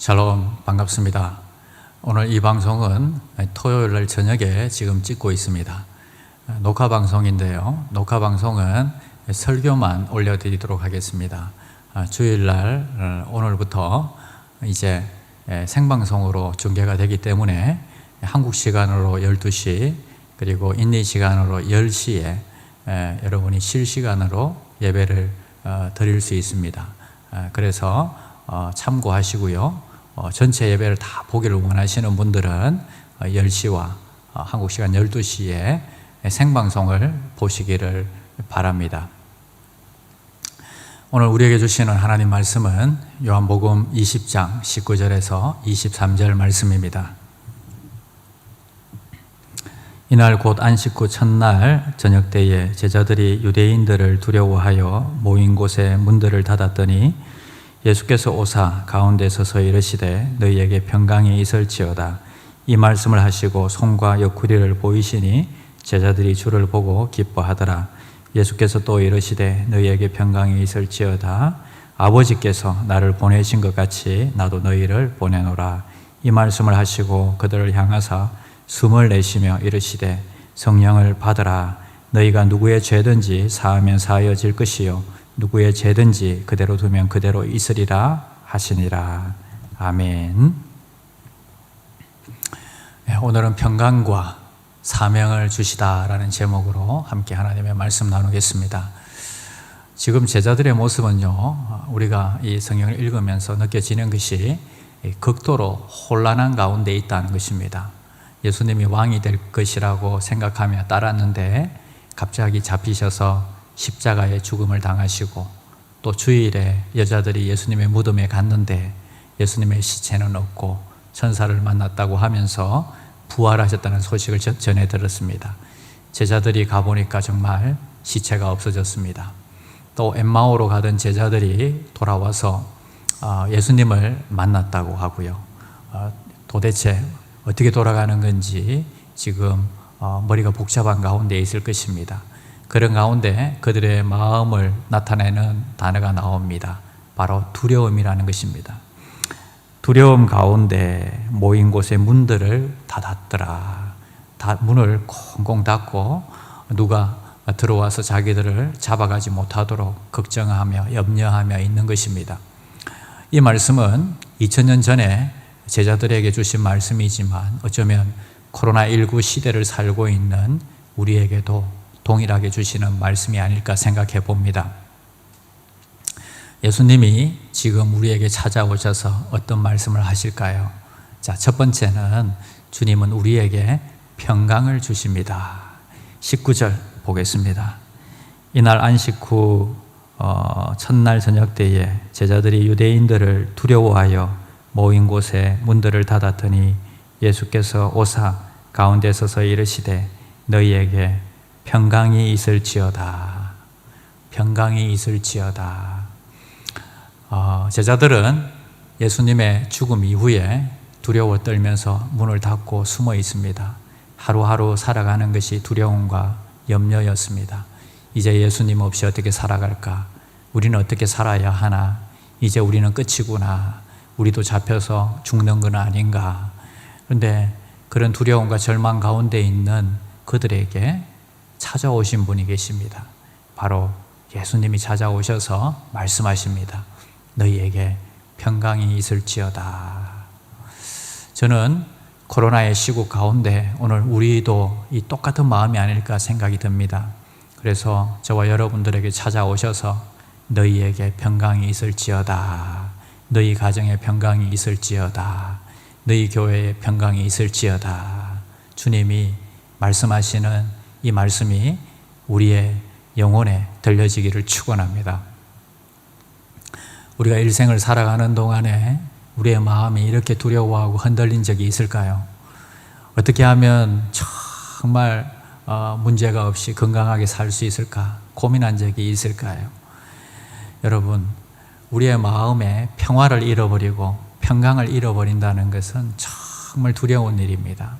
샬롬, 반갑습니다. 오늘 이 방송은 토요일 날 저녁에 지금 찍고 있습니다. 녹화 방송인데요. 녹화 방송은 설교만 올려드리도록 하겠습니다. 주일 날 오늘부터 이제 생방송으로 중계가 되기 때문에 한국 시간으로 12시 그리고 인리 시간으로 10시에 여러분이 실시간으로 예배를 드릴 수 있습니다. 그래서 참고하시고요. 전체 예배를 다 보기를 원하시는 분들은 10시와 한국 시간 12시에 생방송을 보시기를 바랍니다. 오늘 우리에게 주시는 하나님 말씀은 요한복음 20장 19절에서 23절 말씀입니다. 이날 곧 안식 후 첫날 저녁 때에 제자들이 유대인들을 두려워하여 모인 곳에 문들을 닫았더니 예수께서 오사 가운데 서서 이르시되 너희에게 평강이 있을지어다. 이 말씀을 하시고 손과 옆구리를 보이시니 제자들이 주를 보고 기뻐하더라. 예수께서 또 이르시되 너희에게 평강이 있을지어다. 아버지께서 나를 보내신 것 같이 나도 너희를 보내노라. 이 말씀을 하시고 그들을 향하사 숨을 내쉬며 이르시되 성령을 받으라. 너희가 누구의 죄든지 사하면 사하여질 것이요 누구의 죄든지 그대로 두면 그대로 있으리라 하시니라. 아멘. 오늘은 평강과 사명을 주시다라는 제목으로 함께 하나님의 말씀 나누겠습니다. 지금 제자들의 모습은요, 우리가 이 성경을 읽으면서 느껴지는 것이 극도로 혼란한 가운데 있다는 것입니다. 예수님이 왕이 될 것이라고 생각하며 따랐는데 갑자기 잡히셔서 십자가의 죽음을 당하시고, 또 주일에 여자들이 예수님의 무덤에 갔는데 예수님의 시체는 없고 천사를 만났다고 하면서 부활하셨다는 소식을 전해 들었습니다. 제자들이 가보니까 정말 시체가 없어졌습니다. 또 엠마오로 가던 제자들이 돌아와서 예수님을 만났다고 하고요. 도대체 어떻게 돌아가는 건지 지금 머리가 복잡한 가운데 있을 것입니다. 그런 가운데 그들의 마음을 나타내는 단어가 나옵니다. 바로 두려움이라는 것입니다. 두려움 가운데 모인 곳의 문들을 닫았더라. 문을 콩콩 닫고 누가 들어와서 자기들을 잡아가지 못하도록 걱정하며 염려하며 있는 것입니다. 이 말씀은 2000년 전에 제자들에게 주신 말씀이지만 어쩌면 코로나19 시대를 살고 있는 우리에게도 동일하게 주시는 말씀이 아닐까 생각해 봅니다. 예수님이 지금 우리에게 찾아오셔서 어떤 말씀을 하실까요? 자, 첫 번째는 주님은 우리에게 평강을 주십니다. 19절 보겠습니다. 이날 안식 후 첫날 저녁 때에 제자들이 유대인들을 두려워하여 모인 곳에 문들을 닫았더니 예수께서 오사 가운데 서서 이르시되 너희에게 평강이 있을지어다. 평강이 있을지어다. 제자들은 예수님의 죽음 이후에 두려워 떨면서 문을 닫고 숨어 있습니다. 하루하루 살아가는 것이 두려움과 염려였습니다. 이제 예수님 없이 어떻게 살아갈까? 우리는 어떻게 살아야 하나? 이제 우리는 끝이구나. 우리도 잡혀서 죽는 건 아닌가? 그런데 그런 두려움과 절망 가운데 있는 그들에게 찾아오신 분이 계십니다. 바로 예수님이 찾아오셔서 말씀하십니다. 너희에게 평강이 있을지어다. 저는 코로나의 시국 가운데 오늘 우리도 이 똑같은 마음이 아닐까 생각이 듭니다. 그래서 저와 여러분들에게 찾아오셔서 너희에게 평강이 있을지어다. 너희 가정에 평강이 있을지어다. 너희 교회에 평강이 있을지어다. 주님이 말씀하시는 이 말씀이 우리의 영혼에 들려지기를 축원합니다. 우리가 일생을 살아가는 동안에 우리의 마음이 이렇게 두려워하고 흔들린 적이 있을까요? 어떻게 하면 정말 문제가 없이 건강하게 살 수 있을까? 고민한 적이 있을까요? 여러분, 우리의 마음에 평화를 잃어버리고 평강을 잃어버린다는 것은 정말 두려운 일입니다.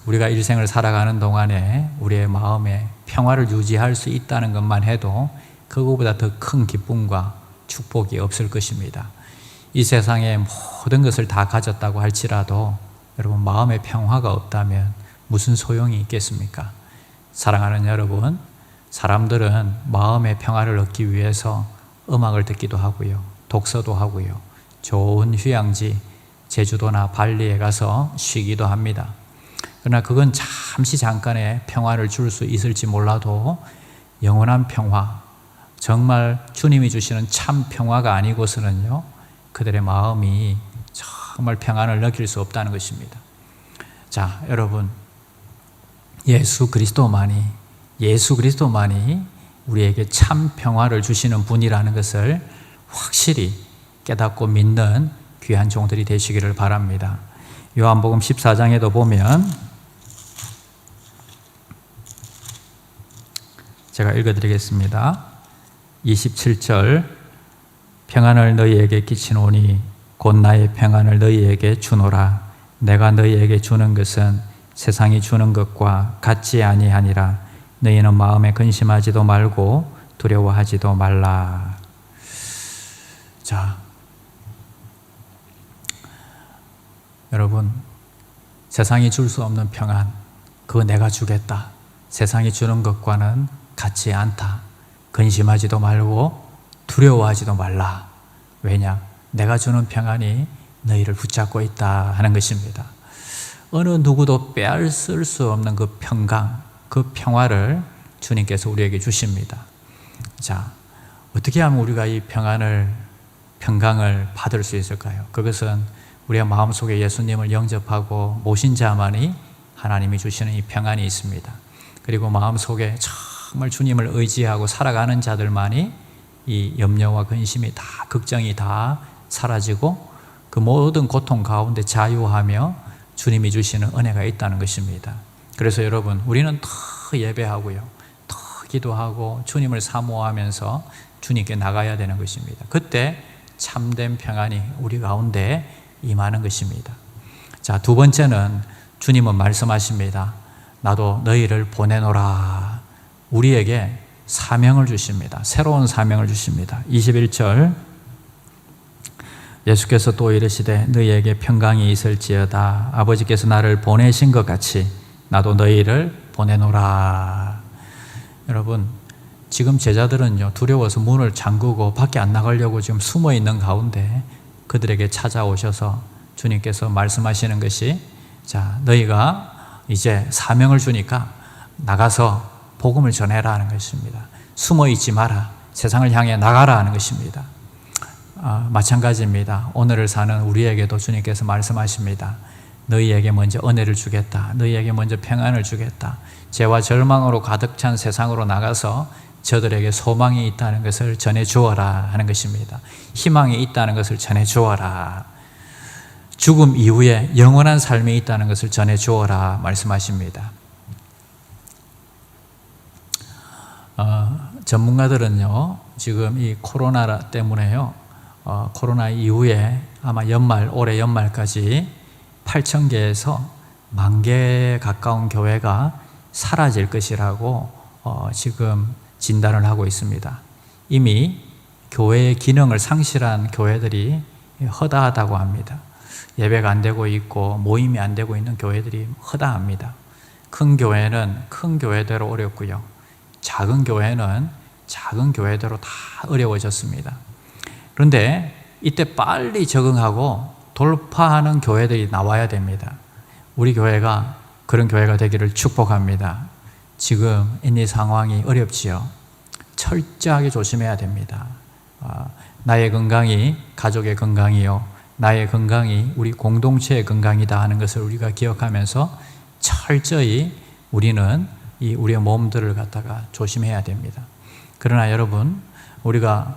우리가 일생을 살아가는 동안에 우리의 마음에 평화를 유지할 수 있다는 것만 해도 그거보다 더 큰 기쁨과 축복이 없을 것입니다. 이 세상의 모든 것을 다 가졌다고 할지라도 여러분 마음의 평화가 없다면 무슨 소용이 있겠습니까? 사랑하는 여러분, 사람들은 마음의 평화를 얻기 위해서 음악을 듣기도 하고요, 독서도 하고요, 좋은 휴양지 제주도나 발리에 가서 쉬기도 합니다. 그러나 그건 잠시 잠깐의 평화를 줄 수 있을지 몰라도 영원한 평화, 정말 주님이 주시는 참 평화가 아니고서는요, 그들의 마음이 정말 평안을 느낄 수 없다는 것입니다. 자, 여러분, 예수 그리스도만이 우리에게 참 평화를 주시는 분이라는 것을 확실히 깨닫고 믿는 귀한 종들이 되시기를 바랍니다. 요한복음 14장에도 보면 제가 읽어드리겠습니다. 27절, 평안을 너희에게 끼치노니 곧 나의 평안을 너희에게 주노라. 내가 너희에게 주는 것은 세상이 주는 것과 같지 아니하니라. 너희는 마음에 근심하지도 말고 두려워하지도 말라. 자, 여러분, 세상이 줄 수 없는 평안, 그거 내가 주겠다. 세상이 주는 것과는 같지 않다. 근심하지도 말고 두려워하지도 말라. 왜냐? 내가 주는 평안이 너희를 붙잡고 있다 하는 것입니다. 어느 누구도 빼앗을 수 없는 그 평강, 그 평화를 주님께서 우리에게 주십니다. 자, 어떻게 하면 우리가 이 평강을 받을 수 있을까요? 그것은 우리의 마음속에 예수님을 영접하고 모신 자만이 하나님이 주시는 이 평안이 있습니다. 그리고 마음속에 정말 주님을 의지하고 살아가는 자들만이 이 염려와 근심이 다, 걱정이 다 사라지고 그 모든 고통 가운데 자유하며 주님이 주시는 은혜가 있다는 것입니다. 그래서 여러분, 우리는 더 예배하고요, 더 기도하고 주님을 사모하면서 주님께 나가야 되는 것입니다. 그때 참된 평안이 우리 가운데 임하는 것입니다. 자, 두 번째는 주님은 말씀하십니다. 나도 너희를 보내노라. 우리에게 사명을 주십니다. 새로운 사명을 주십니다. 21절, 예수께서 또 이르시되 너희에게 평강이 있을지어다. 아버지께서 나를 보내신 것 같이 나도 너희를 보내노라. 여러분, 지금 제자들은요, 두려워서 문을 잠그고 밖에 안 나가려고 지금 숨어 있는 가운데 그들에게 찾아오셔서 주님께서 말씀하시는 것이, 자, 너희가 이제 사명을 주니까 나가서 복음을 전해라 하는 것입니다. 숨어 있지 마라. 세상을 향해 나가라 하는 것입니다. 마찬가지입니다. 오늘을 사는 우리에게도 주님께서 말씀하십니다. 너희에게 먼저 은혜를 주겠다. 너희에게 먼저 평안을 주겠다. 죄와 절망으로 가득 찬 세상으로 나가서 저들에게 소망이 있다는 것을 전해 주어라 하는 것입니다. 희망이 있다는 것을 전해 주어라. 죽음 이후에 영원한 삶이 있다는 것을 전해 주어라 말씀하십니다. 전문가들은요, 지금 이 코로나 때문에요, 코로나 이후에 아마 올해 연말까지 8,000개에서 10,000개에 가까운 교회가 사라질 것이라고 지금 진단을 하고 있습니다. 이미 교회의 기능을 상실한 교회들이 허다하다고 합니다. 예배가 안 되고 있고 모임이 안 되고 있는 교회들이 허다합니다. 큰 교회는 큰 교회대로 어렵고요, 작은 교회는 작은 교회대로 다 어려워졌습니다. 그런데 이때 빨리 적응하고 돌파하는 교회들이 나와야 됩니다. 우리 교회가 그런 교회가 되기를 축복합니다. 지금 이 상황이 어렵지요. 철저하게 조심해야 됩니다. 나의 건강이 가족의 건강이요, 나의 건강이 우리 공동체의 건강이다 하는 것을 우리가 기억하면서 철저히 우리는 우리의 몸들을 갖다가 조심해야 됩니다. 그러나 여러분, 우리가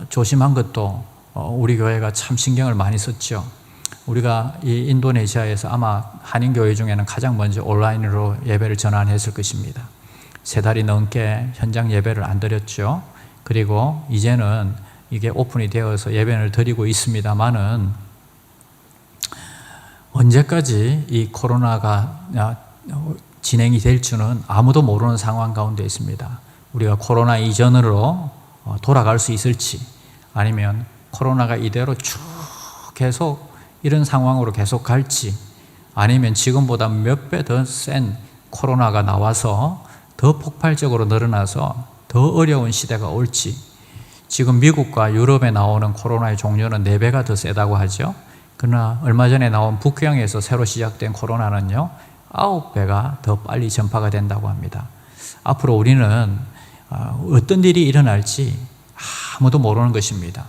조심한 것도 우리 교회가 참 신경을 많이 썼죠. 우리가 이 인도네시아에서 아마 한인교회 중에는 가장 먼저 온라인으로 예배를 전환했을 것입니다. 3달이 넘게 현장 예배를 안 드렸죠. 그리고 이제는 이게 오픈이 되어서 예배를 드리고 있습니다만은 언제까지 이 코로나가 진행이 될지는 아무도 모르는 상황 가운데 있습니다. 우리가 코로나 이전으로 돌아갈 수 있을지, 아니면 코로나가 이대로 쭉 계속 이런 상황으로 계속 갈지, 아니면 지금보다 몇 배 더 센 코로나가 나와서 더 폭발적으로 늘어나서 더 어려운 시대가 올지. 지금 미국과 유럽에 나오는 코로나의 종류는 4배가 더 세다고 하죠. 그러나 얼마 전에 나온 북경에서 새로 시작된 코로나는요, 9배가 더 빨리 전파가 된다고 합니다. 앞으로 우리는 어떤 일이 일어날지 아무도 모르는 것입니다.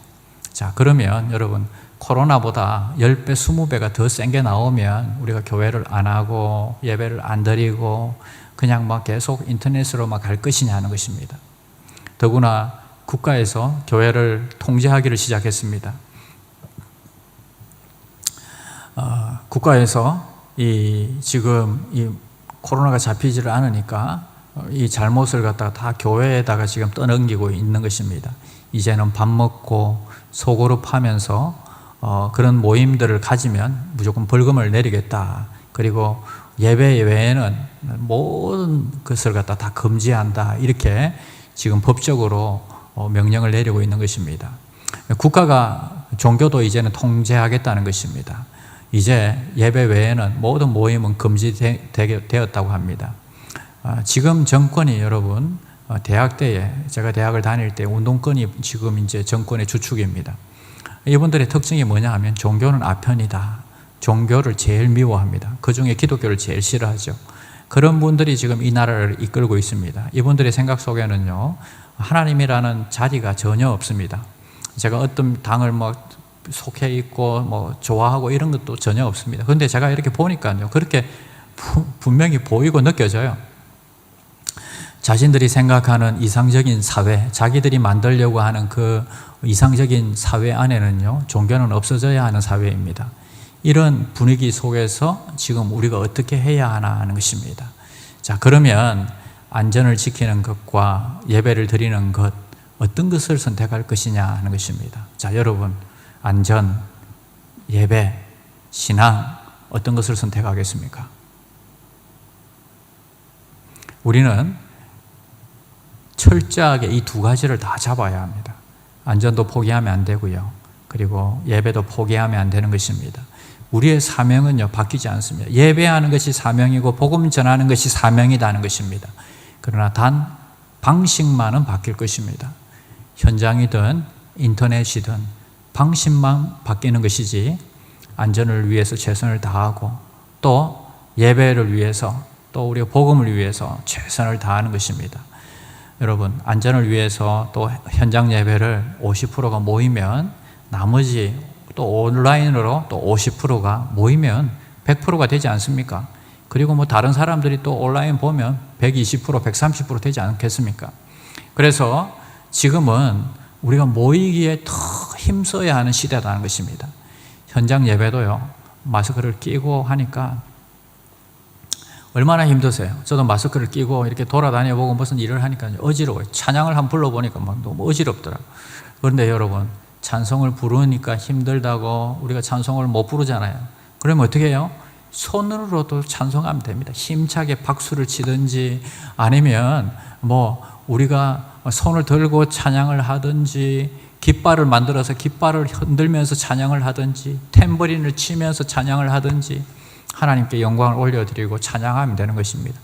자, 그러면 여러분, 코로나보다 10배, 20배가 더 센 게 나오면 우리가 교회를 안 하고 예배를 안 드리고 그냥 막 계속 인터넷으로 막 갈 것이냐 하는 것입니다. 더구나 국가에서 교회를 통제하기를 시작했습니다. 국가에서 지금 이 코로나가 잡히지를 않으니까 이 잘못을 갖다가 다 교회에다가 지금 떠넘기고 있는 것입니다. 이제는 밥 먹고 소그룹 하면서 그런 모임들을 가지면 무조건 벌금을 내리겠다. 그리고 예배 외에는 모든 것을 갖다 다 금지한다. 이렇게 지금 법적으로 명령을 내리고 있는 것입니다. 국가가 종교도 이제는 통제하겠다는 것입니다. 이제 예배 외에는 모든 모임은 금지되었다고 합니다. 지금 정권이 여러분, 대학 때에, 제가 대학을 다닐 때 운동권이 지금 이제 정권의 주축입니다. 이분들의 특징이 뭐냐 하면 종교는 아편이다. 종교를 제일 미워합니다. 그 중에 기독교를 제일 싫어하죠. 그런 분들이 지금 이 나라를 이끌고 있습니다. 이분들의 생각 속에는요, 하나님이라는 자리가 전혀 없습니다. 제가 어떤 당을 속해 있고 좋아하고 이런 것도 전혀 없습니다. 그런데 제가 이렇게 보니까요, 그렇게 분명히 보이고 느껴져요. 자신들이 생각하는 이상적인 사회, 자기들이 만들려고 하는 그 이상적인 사회 안에는요, 종교는 없어져야 하는 사회입니다. 이런 분위기 속에서 지금 우리가 어떻게 해야 하나 하는 것입니다. 자, 그러면 안전을 지키는 것과 예배를 드리는 것, 어떤 것을 선택할 것이냐 하는 것입니다. 자, 여러분, 안전, 예배, 신앙, 어떤 것을 선택하겠습니까? 우리는 철저하게 이 두 가지를 다 잡아야 합니다. 안전도 포기하면 안 되고요. 그리고 예배도 포기하면 안 되는 것입니다. 우리의 사명은요, 바뀌지 않습니다. 예배하는 것이 사명이고 복음 전하는 것이 사명이라는 것입니다. 그러나 단 방식만은 바뀔 것입니다. 현장이든 인터넷이든 방식만 바뀌는 것이지, 안전을 위해서 최선을 다하고 또 예배를 위해서 또 우리가 복음을 위해서 최선을 다하는 것입니다. 여러분, 안전을 위해서 또 현장 예배를 50%가 모이면 나머지 또 온라인으로 또 50%가 모이면 100%가 되지 않습니까? 그리고 다른 사람들이 또 온라인 보면 120%, 130% 되지 않겠습니까? 그래서 지금은 우리가 모이기에 더 힘써야 하는 시대라는 것입니다. 현장 예배도요, 마스크를 끼고 하니까 얼마나 힘드세요. 저도 마스크를 끼고 이렇게 돌아다녀보고 무슨 일을 하니까 어지러워요. 찬양을 한번 불러보니까 너무 어지럽더라고요. 그런데 여러분, 찬송을 부르니까 힘들다고 우리가 찬송을 못 부르잖아요. 그러면 어떻게 해요? 손으로도 찬송하면 됩니다. 힘차게 박수를 치든지, 아니면 우리가 손을 들고 찬양을 하든지, 깃발을 만들어서 깃발을 흔들면서 찬양을 하든지, 탬버린을 치면서 찬양을 하든지, 하나님께 영광을 올려드리고 찬양하면 되는 것입니다.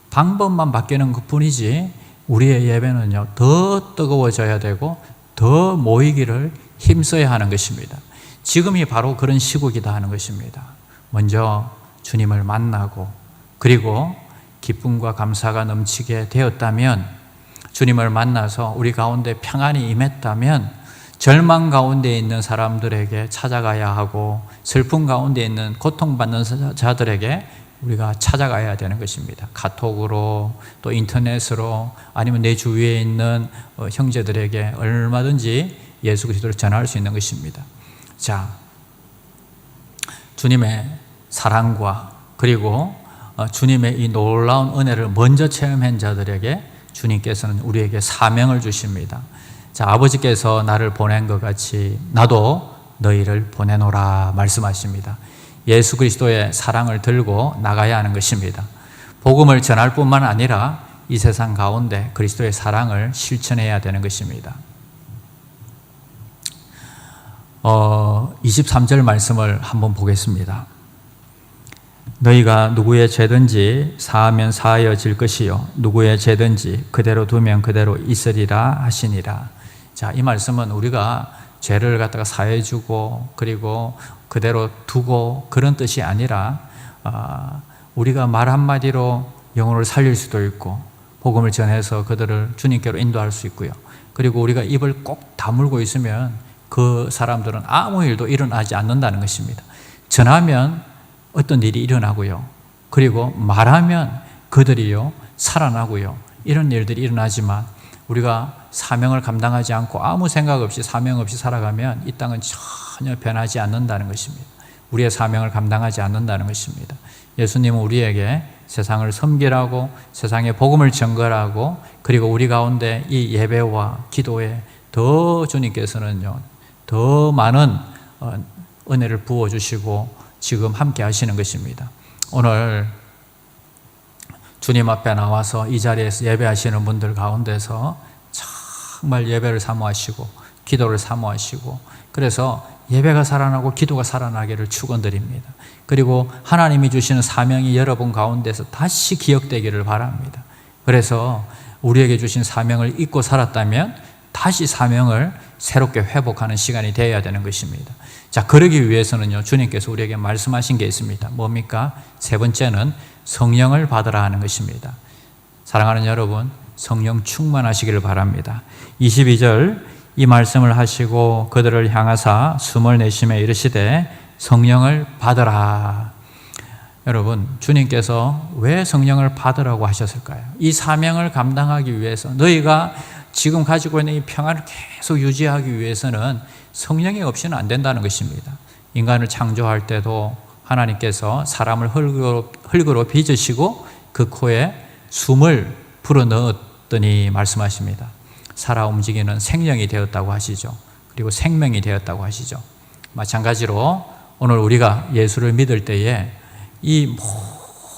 방법만 바뀌는 것뿐이지 우리의 예배는요, 더 뜨거워져야 되고 더 모이기를 힘써야 하는 것입니다. 지금이 바로 그런 시국이다 하는 것입니다. 먼저 주님을 만나고, 그리고 기쁨과 감사가 넘치게 되었다면, 주님을 만나서 우리 가운데 평안이 임했다면 절망 가운데 있는 사람들에게 찾아가야 하고, 슬픔 가운데 있는 고통받는 자들에게 우리가 찾아가야 되는 것입니다. 카톡으로, 또 인터넷으로, 아니면 내 주위에 있는 형제들에게 얼마든지 예수 그리스도를 전할 수 있는 것입니다. 자, 주님의 사랑과 그리고 주님의 이 놀라운 은혜를 먼저 체험한 자들에게 주님께서는 우리에게 사명을 주십니다. 자, 아버지께서 나를 보낸 것 같이 나도 너희를 보내노라 말씀하십니다. 예수 그리스도의 사랑을 들고 나가야 하는 것입니다. 복음을 전할 뿐만 아니라 이 세상 가운데 그리스도의 사랑을 실천해야 되는 것입니다. 23절 말씀을 한번 보겠습니다. 너희가 누구의 죄든지 사하면 사하여질 것이요 누구의 죄든지 그대로 두면 그대로 있으리라 하시니라. 자, 이 말씀은 우리가 죄를 갖다가 사해주고 그리고 그대로 두고 그런 뜻이 아니라 우리가 말 한마디로 영혼을 살릴 수도 있고 복음을 전해서 그들을 주님께로 인도할 수 있고요. 그리고 우리가 입을 꼭 다물고 있으면 그 사람들은 아무 일도 일어나지 않는다는 것입니다. 전하면 어떤 일이 일어나고요. 그리고 말하면 그들이요 살아나고요. 이런 일들이 일어나지만 우리가 사명을 감당하지 않고 아무 생각 없이 사명 없이 살아가면 이 땅은 전혀 변하지 않는다는 것입니다. 우리의 사명을 감당하지 않는다는 것입니다. 예수님은 우리에게 세상을 섬기라고 세상에 복음을 전거라고 그리고 우리 가운데 이 예배와 기도에 더 주님께서는요 더 많은 은혜를 부어주시고 지금 함께 하시는 것입니다. 오늘 주님 앞에 나와서 이 자리에서 예배하시는 분들 가운데서 정말 예배를 사모하시고 기도를 사모하시고 그래서 예배가 살아나고 기도가 살아나기를 축원드립니다. 그리고 하나님이 주시는 사명이 여러분 가운데서 다시 기억되기를 바랍니다. 그래서 우리에게 주신 사명을 잊고 살았다면 다시 사명을 새롭게 회복하는 시간이 되어야 되는 것입니다. 자, 그러기 위해서는요 주님께서 우리에게 말씀하신 게 있습니다. 뭡니까? 세 번째는 성령을 받으라 하는 것입니다. 사랑하는 여러분, 성령 충만하시기를 바랍니다. 22절 이 말씀을 하시고 그들을 향하사 숨을 내쉬며 이르시되 성령을 받으라. 여러분, 주님께서 왜 성령을 받으라고 하셨을까요? 이 사명을 감당하기 위해서 너희가 지금 가지고 있는 이 평안을 계속 유지하기 위해서는 성령이 없이는 안 된다는 것입니다. 인간을 창조할 때도 하나님께서 사람을 흙으로 빚으시고 그 코에 숨을 불어넣었더니 말씀하십니다. 살아 움직이는 생명이 되었다고 하시죠. 그리고 생명이 되었다고 하시죠. 마찬가지로 오늘 우리가 예수를 믿을 때에 이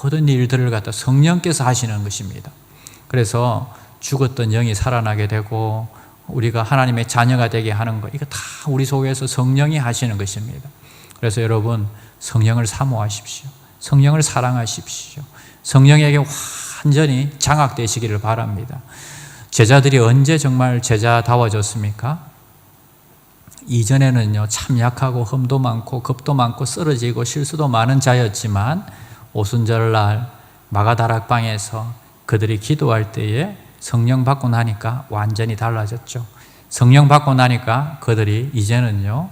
모든 일들을 갖다 성령께서 하시는 것입니다. 그래서 죽었던 영이 살아나게 되고 우리가 하나님의 자녀가 되게 하는 것, 이거 다 우리 속에서 성령이 하시는 것입니다. 그래서 여러분 성령을 사모하십시오. 성령을 사랑하십시오. 성령에게 완전히 장악되시기를 바랍니다. 제자들이 언제 정말 제자다워졌습니까? 이전에는요 참 약하고 흠도 많고 겁도 많고 쓰러지고 실수도 많은 자였지만 오순절날 마가다락방에서 그들이 기도할 때에 성령 받고 나니까 완전히 달라졌죠. 성령 받고 나니까 그들이 이제는요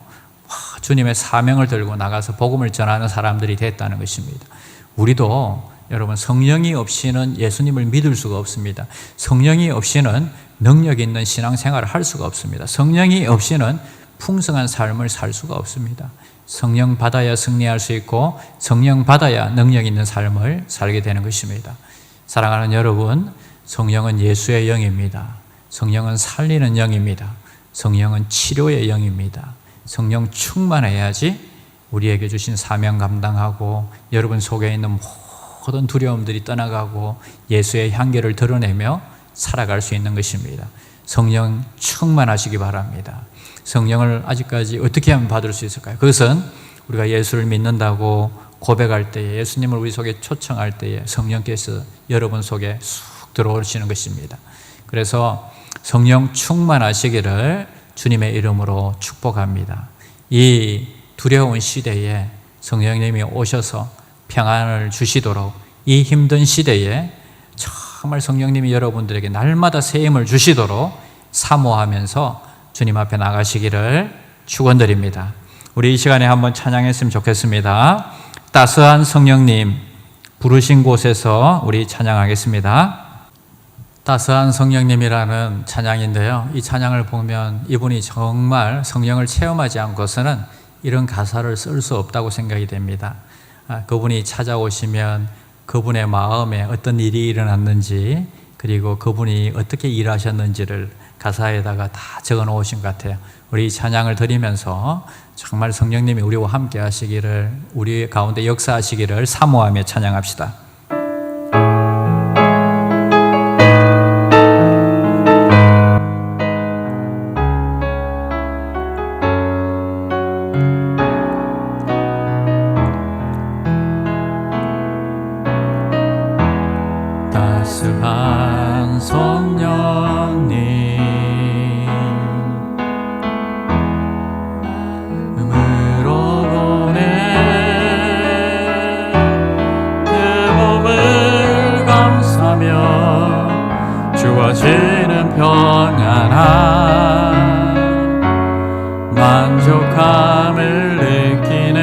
주님의 사명을 들고 나가서 복음을 전하는 사람들이 됐다는 것입니다. 우리도 여러분 성령이 없이는 예수님을 믿을 수가 없습니다. 성령이 없이는 능력 있는 신앙생활을 할 수가 없습니다. 성령이 없이는 풍성한 삶을 살 수가 없습니다. 성령 받아야 승리할 수 있고 성령 받아야 능력 있는 삶을 살게 되는 것입니다. 사랑하는 여러분, 성령은 예수의 영입니다. 성령은 살리는 영입니다. 성령은 치료의 영입니다. 성령 충만해야지 우리에게 주신 사명 감당하고 여러분 속에 있는 모든 두려움들이 떠나가고 예수의 향기를 드러내며 살아갈 수 있는 것입니다. 성령 충만하시기 바랍니다. 성령을 아직까지 어떻게 하면 받을 수 있을까요? 그것은 우리가 예수를 믿는다고 고백할 때에 예수님을 우리 속에 초청할 때에 성령께서 여러분 속에 쑥 들어오시는 것입니다. 그래서 성령 충만하시기를 주님의 이름으로 축복합니다. 이 두려운 시대에 성령님이 오셔서 평안을 주시도록 이 힘든 시대에 정말 성령님이 여러분들에게 날마다 새 힘을 주시도록 사모하면서 주님 앞에 나가시기를 축원드립니다. 우리 이 시간에 한번 찬양했으면 좋겠습니다. 따스한 성령님 부르신 곳에서 우리 찬양하겠습니다. 따스한 성령님이라는 찬양인데요. 이 찬양을 보면 이분이 정말 성령을 체험하지 않고서는 이런 가사를 쓸 수 없다고 생각이 됩니다. 그분이 찾아오시면 그분의 마음에 어떤 일이 일어났는지 그리고 그분이 어떻게 일하셨는지를 가사에다가 다 적어 놓으신 것 같아요. 우리 이 찬양을 드리면서 정말 성령님이 우리와 함께 하시기를, 우리 가운데 역사하시기를 사모하며 찬양합시다. 따스한 성령님 음으로 보내 내 몸을 감싸며 주어지는 평안함 만족함을 느끼네.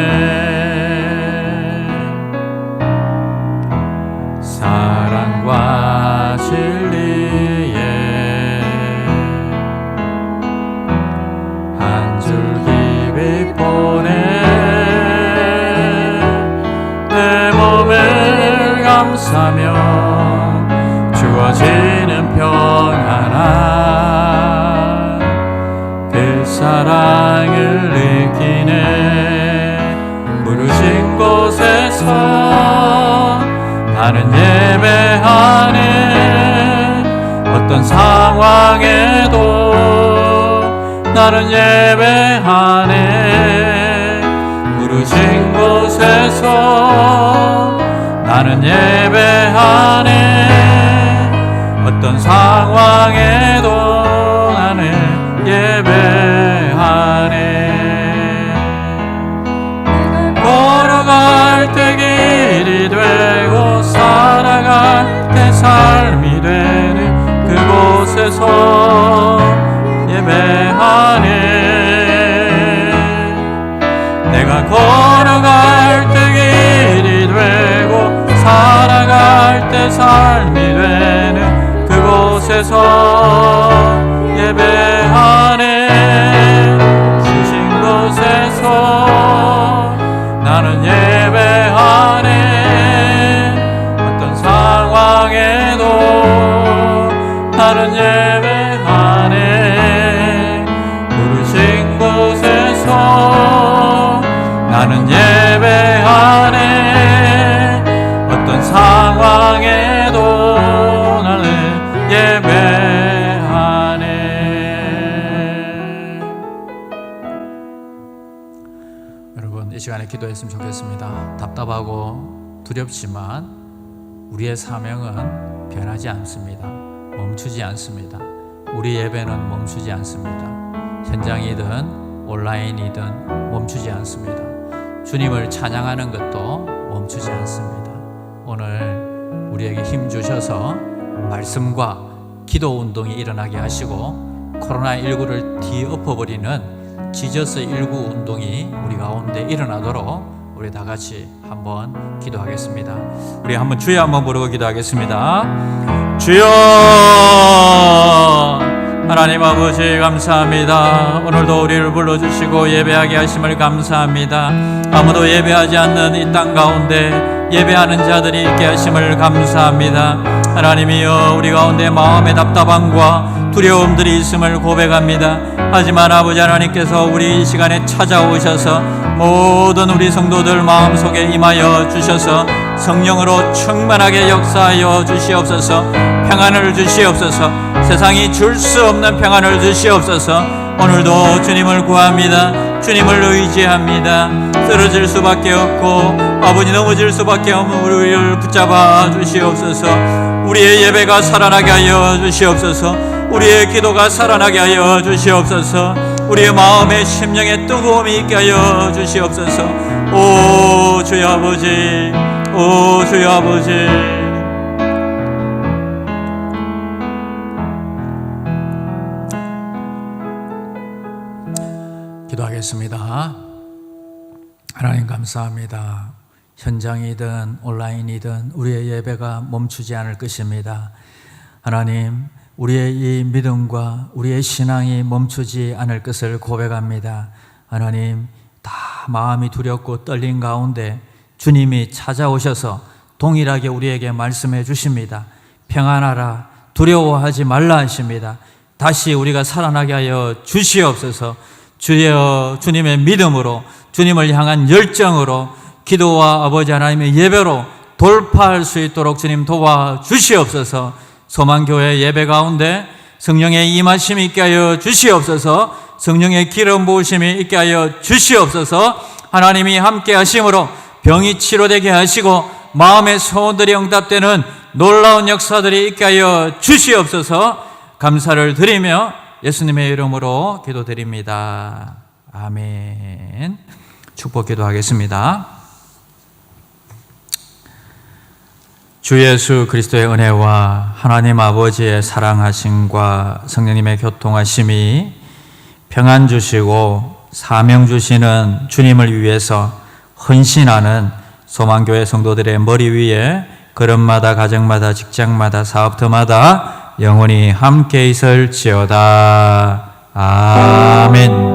사랑과 진리에 한 줄기 빛보내 내 몸을 감싸며 주어지는 평안함 그 사랑을 느끼네. 부르신 곳에서 나는 예배하네. 어떤 상황에도 나는 예배하네. 부르신 곳에서 나는 예배하네. 어떤 상황에도 나는 예배하네. 걸어갈 때 길이 되고 살아갈 때 삶이 되는 그곳에서 예배하네. 내가 걸어갈 때 길이 되고 살아갈 때 삶이 되는 그곳에서 예배하네. 주신 곳에서 나는 예배하네. 어떤 상황에도 나는 예배하네. 부르신 곳에서 나는 예배하네. 어떤 상황에도 나는 예배하네. 여러분, 이 시간에 기도했으면 좋겠습니다. 답답하고 두렵지만 우리의 사명은 변하지 않습니다. 멈추지 않습니다. 우리 예배는 멈추지 않습니다. 현장이든 온라인이든 멈추지 않습니다. 주님을 찬양하는 것도 멈추지 않습니다. 오늘 우리에게 힘 주셔서 말씀과 기도 운동이 일어나게 하시고 코로나19를 뒤엎어버리는 지저스19 운동이 우리 가운데 일어나도록 우리 다 같이 한번 기도하겠습니다. 우리 한번 주여 한번 부르고 기도하겠습니다. 주여, 하나님 아버지 감사합니다. 오늘도 우리를 불러주시고 예배하게 하심을 감사합니다. 아무도 예배하지 않는 이 땅 가운데 예배하는 자들이 있게 하심을 감사합니다. 하나님이여, 우리 가운데 마음의 답답함과 두려움들이 있음을 고백합니다. 하지만 아버지 하나님께서 우리 이 시간에 찾아오셔서 모든 우리 성도들 마음속에 임하여 주셔서 성령으로 충만하게 역사하여 주시옵소서. 평안을 주시옵소서. 세상이 줄 수 없는 평안을 주시옵소서. 오늘도 주님을 구합니다. 주님을 의지합니다. 쓰러질 수밖에 없고 아버지 넘어질 수밖에 없는 우리를 붙잡아 주시옵소서. 우리의 예배가 살아나게 하여 주시옵소서. 우리의 기도가 살아나게 하여 주시옵소서. 우리의 마음에 심령에 뜨거움이 있게 하여 주시옵소서. 오 주여 아버지, 오 주여 아버지, 기도하겠습니다. 하나님 감사합니다. 현장이든 온라인이든 우리의 예배가 멈추지 않을 것입니다. 하나님, 우리의 이 믿음과 우리의 신앙이 멈추지 않을 것을 고백합니다. 하나님, 다 마음이 두렵고 떨린 가운데 주님이 찾아오셔서 동일하게 우리에게 말씀해 주십니다. 평안하라, 두려워하지 말라 하십니다. 다시 우리가 살아나게 하여 주시옵소서. 주여, 주님의 믿음으로, 주님을 향한 열정으로, 기도와 아버지 하나님의 예배로 돌파할 수 있도록 주님 도와주시옵소서. 소망교회 예배 가운데 성령의 임하심이 있게 하여 주시옵소서. 성령의 기름 부으심이 있게 하여 주시옵소서. 하나님이 함께 하심으로 병이 치료되게 하시고 마음의 소원들이 응답되는 놀라운 역사들이 있게 하여 주시옵소서. 감사를 드리며 예수님의 이름으로 기도드립니다. 아멘. 축복 기도하겠습니다. 주 예수 그리스도의 은혜와 하나님 아버지의 사랑하심과 성령님의 교통하심이 평안 주시고 사명 주시는 주님을 위해서 헌신하는 소망교회 성도들의 머리 위에 걸음마다 가정마다 직장마다 사업터마다 영원히 함께 있을지어다. 아멘.